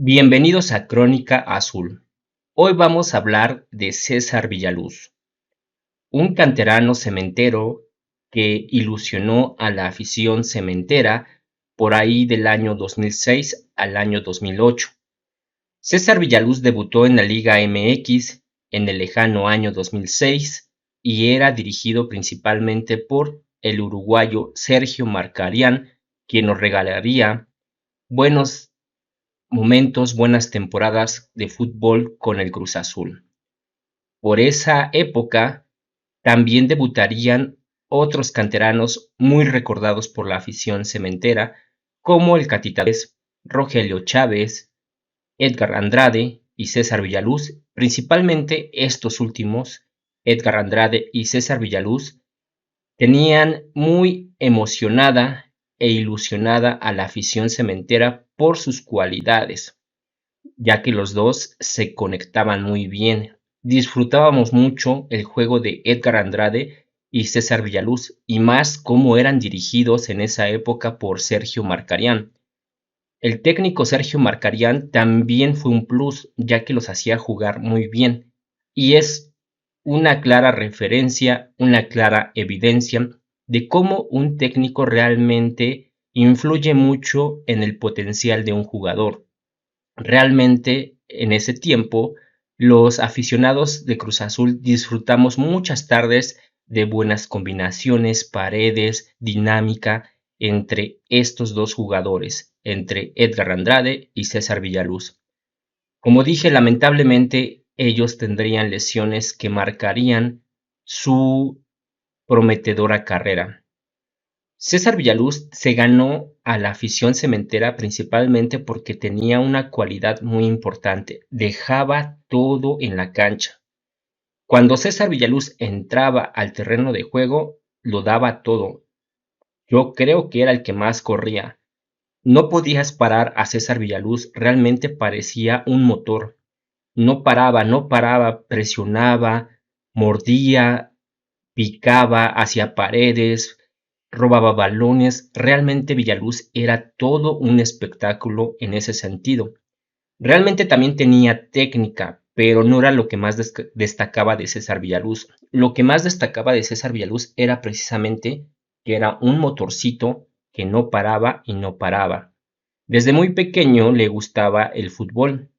Bienvenidos a Crónica Azul. Hoy vamos a hablar de César Villaluz, un canterano cementero que ilusionó a la afición cementera por ahí del año 2006 al año 2008. César Villaluz debutó en la Liga MX en el lejano año 2006 y era dirigido principalmente por el uruguayo Sergio Marcarián, quien nos regalaría buenos momentos, buenas temporadas de fútbol con el Cruz Azul. Por esa época también debutarían otros canteranos muy recordados por la afición cementera, como el Catita Vez, Rogelio Chávez, Edgar Andrade y César Villaluz. Principalmente estos últimos, Edgar Andrade y César Villaluz, tenían muy emocionada e ilusionada a la afición cementera por sus cualidades, ya que los dos se conectaban muy bien. Disfrutábamos mucho el juego de Edgar Andrade y César Villaluz, y más cómo eran dirigidos en esa época por Sergio Marcarián. El técnico Sergio Marcarián también fue un plus, ya que los hacía jugar muy bien, y es una clara referencia, una clara evidencia de cómo un técnico realmente influye mucho en el potencial de un jugador. Realmente, en ese tiempo, los aficionados de Cruz Azul disfrutamos muchas tardes de buenas combinaciones, paredes, dinámica entre estos dos jugadores, entre Edgar Andrade y César Villaluz. Como dije, lamentablemente ellos tendrían lesiones que marcarían su prometedora carrera. César Villaluz se ganó a la afición cementera principalmente porque tenía una cualidad muy importante: dejaba todo en la cancha. Cuando César Villaluz entraba al terreno de juego, lo daba todo. Yo creo que era el que más corría. No podías parar a César Villaluz, realmente parecía un motor. No paraba, presionaba, mordía, picaba hacia paredes, robaba balones. Realmente Villaluz era todo un espectáculo en ese sentido. Realmente también tenía técnica, pero no era lo que más destacaba de César Villaluz. Lo que más destacaba de César Villaluz era precisamente que era un motorcito que no paraba y no paraba. Desde muy pequeño le gustaba el fútbol.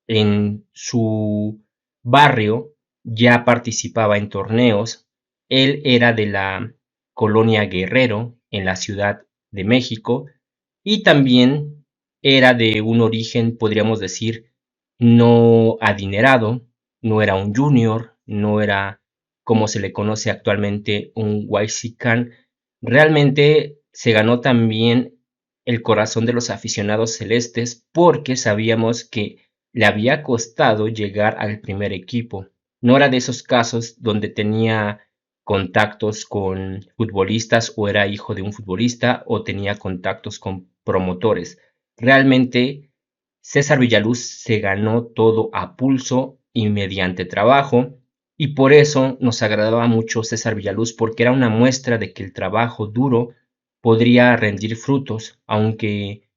En su barrio ya participaba en torneos. Él era de la colonia Guerrero, en la Ciudad de México, y también era de un origen, podríamos decir, no adinerado. No era un junior, no era como se le conoce actualmente un Waxican. Realmente se ganó también el corazón de los aficionados celestes porque sabíamos que le había costado llegar al primer equipo. No era de esos casos donde tenía contactos con futbolistas o era hijo de un futbolista o tenía contactos con promotores. Realmente César Villaluz se ganó todo a pulso y mediante trabajo, y por eso nos agradaba mucho César Villaluz, porque era una muestra de que el trabajo duro podría rendir frutos, aunque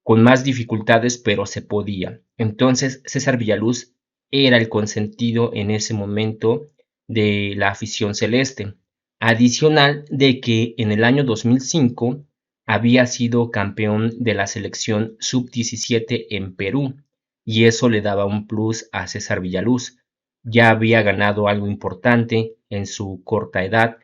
con más dificultades, pero se podía. Entonces César Villaluz era el consentido en ese momento de la afición celeste. Adicional de que en el año 2005 había sido campeón de la selección sub-17 en Perú, y eso le daba un plus a César Villaluz. Ya había ganado algo importante en su corta edad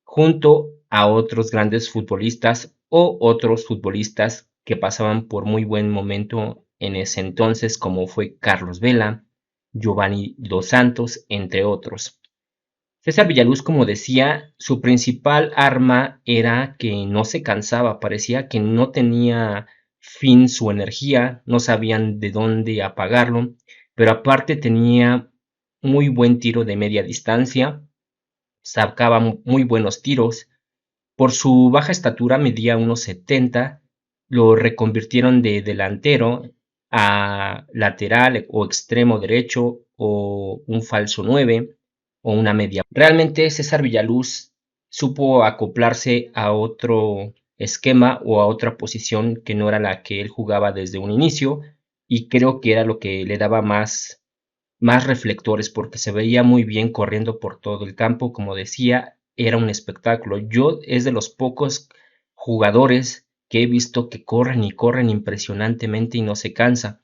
junto a otros grandes futbolistas o otros futbolistas que pasaban por muy buen momento en ese entonces, como fue Carlos Vela, Giovanni Dos Santos, entre otros. César Villaluz, como decía, su principal arma era que no se cansaba, parecía que no tenía fin su energía, no sabían de dónde apagarlo, pero aparte tenía muy buen tiro de media distancia, sacaba muy buenos tiros. Por su baja estatura, medía unos 70, lo reconvirtieron de delantero a lateral o extremo derecho o un falso 9 o una media. Realmente César Villaluz supo acoplarse a otro esquema o a otra posición que no era la que él jugaba desde un inicio, y creo que era lo que le daba más reflectores porque se veía muy bien corriendo por todo el campo, como decía, era un espectáculo. Yo es de los pocos jugadores que he visto que corren y corren impresionantemente y no se cansa.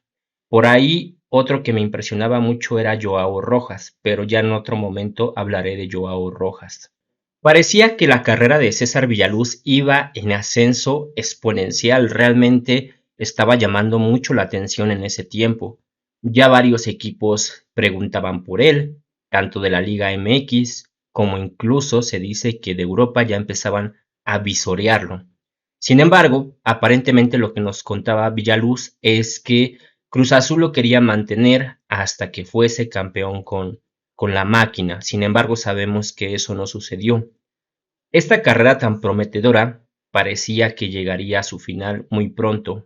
Por ahí otro que me impresionaba mucho era Joao Rojas, pero ya en otro momento hablaré de Joao Rojas. Parecía que la carrera de César Villaluz iba en ascenso exponencial, realmente estaba llamando mucho la atención en ese tiempo. Ya varios equipos preguntaban por él, tanto de la Liga MX como incluso se dice que de Europa ya empezaban a visorearlo. Sin embargo, aparentemente lo que nos contaba Villaluz es que Cruz Azul lo quería mantener hasta que fuese campeón con la máquina. Sin embargo, sabemos que eso no sucedió. Esta carrera tan prometedora parecía que llegaría a su final muy pronto,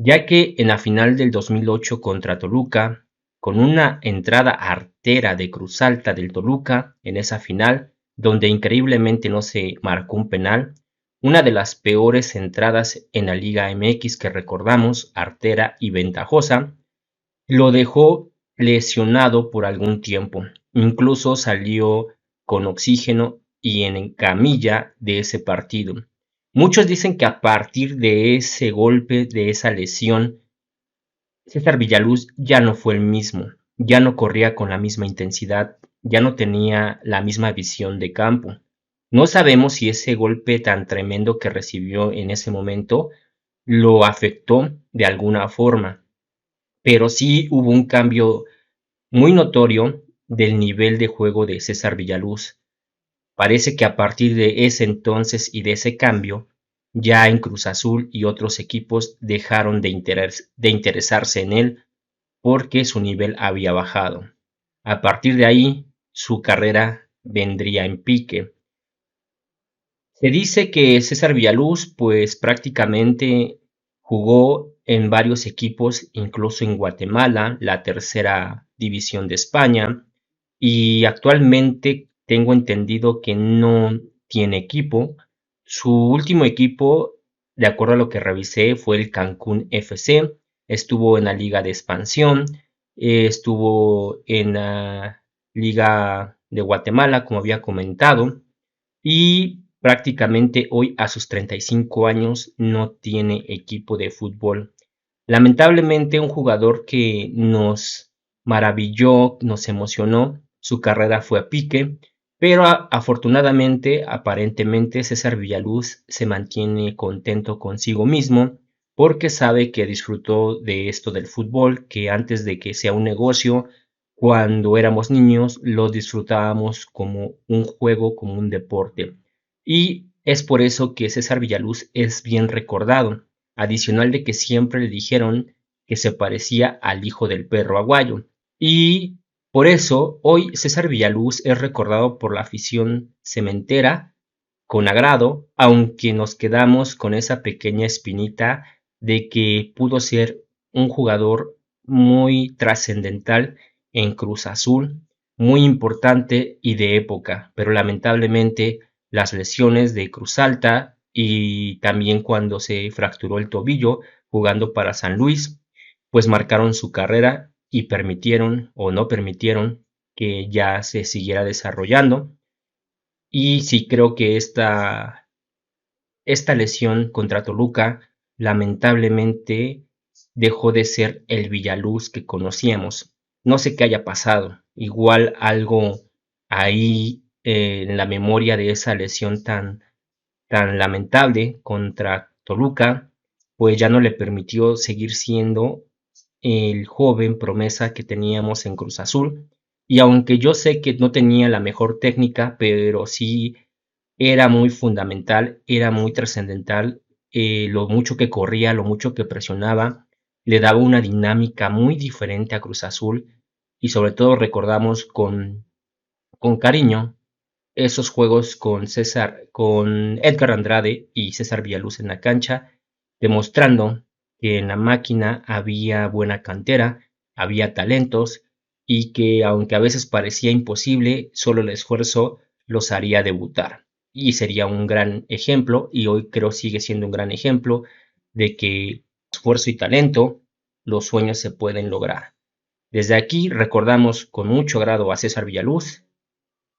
ya que en la final del 2008 contra Toluca, con una entrada artera de Cruz Alta del Toluca en esa final, donde increíblemente no se marcó un penal, una de las peores entradas en la Liga MX que recordamos, artera y ventajosa, lo dejó lesionado por algún tiempo. Incluso salió con oxígeno y en camilla de ese partido. Muchos dicen que a partir de ese golpe, de esa lesión, César Villaluz ya no fue el mismo, ya no corría con la misma intensidad, ya no tenía la misma visión de campo. No sabemos si ese golpe tan tremendo que recibió en ese momento lo afectó de alguna forma, pero sí hubo un cambio muy notorio del nivel de juego de César Villaluz. Parece que a partir de ese entonces y de ese cambio, ya en Cruz Azul y otros equipos dejaron de interesarse en él porque su nivel había bajado. A partir de ahí, su carrera vendría en pique. Se dice que César Villaluz, pues prácticamente jugó en varios equipos, incluso en Guatemala, la tercera división de España, y actualmente tengo entendido que no tiene equipo. Su último equipo, de acuerdo a lo que revisé, fue el Cancún FC. Estuvo en la Liga de Expansión, estuvo en la Liga de Guatemala, como había comentado, y prácticamente hoy a sus 35 años no tiene equipo de fútbol. Lamentablemente un jugador que nos maravilló, nos emocionó, su carrera fue a pique, pero afortunadamente, aparentemente César Villaluz se mantiene contento consigo mismo porque sabe que disfrutó de esto del fútbol, que antes de que sea un negocio, cuando éramos niños lo disfrutábamos como un juego, como un deporte. Y es por eso que César Villaluz es bien recordado, adicional de que siempre le dijeron que se parecía al hijo del perro aguayo. Y por eso hoy César Villaluz es recordado por la afición cementera con agrado, aunque nos quedamos con esa pequeña espinita de que pudo ser un jugador muy trascendental en Cruz Azul, muy importante y de época, pero lamentablemente las lesiones de Cruz Alta y también cuando se fracturó el tobillo jugando para San Luis, pues marcaron su carrera y permitieron o no permitieron que ya se siguiera desarrollando. Y sí creo que esta lesión contra Toluca lamentablemente dejó de ser el Villaluz que conocíamos. No sé qué haya pasado. Igual algo ahí en la memoria de esa lesión tan lamentable contra Toluca, pues ya no le permitió seguir siendo el joven promesa que teníamos en Cruz Azul. Y aunque yo sé que no tenía la mejor técnica, pero sí era muy fundamental, era muy trascendental, lo mucho que corría, lo mucho que presionaba, le daba una dinámica muy diferente a Cruz Azul y sobre todo recordamos con cariño esos juegos con César, con Edgar Andrade y César Villaluz en la cancha, demostrando que en la máquina había buena cantera, había talentos y que aunque a veces parecía imposible, solo el esfuerzo los haría debutar. Y sería un gran ejemplo, y hoy creo sigue siendo un gran ejemplo, de que esfuerzo y talento los sueños se pueden lograr. Desde aquí recordamos con mucho agrado a César Villaluz.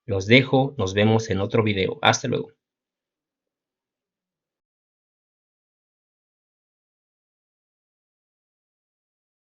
Los dejo, nos vemos en otro video. Hasta luego.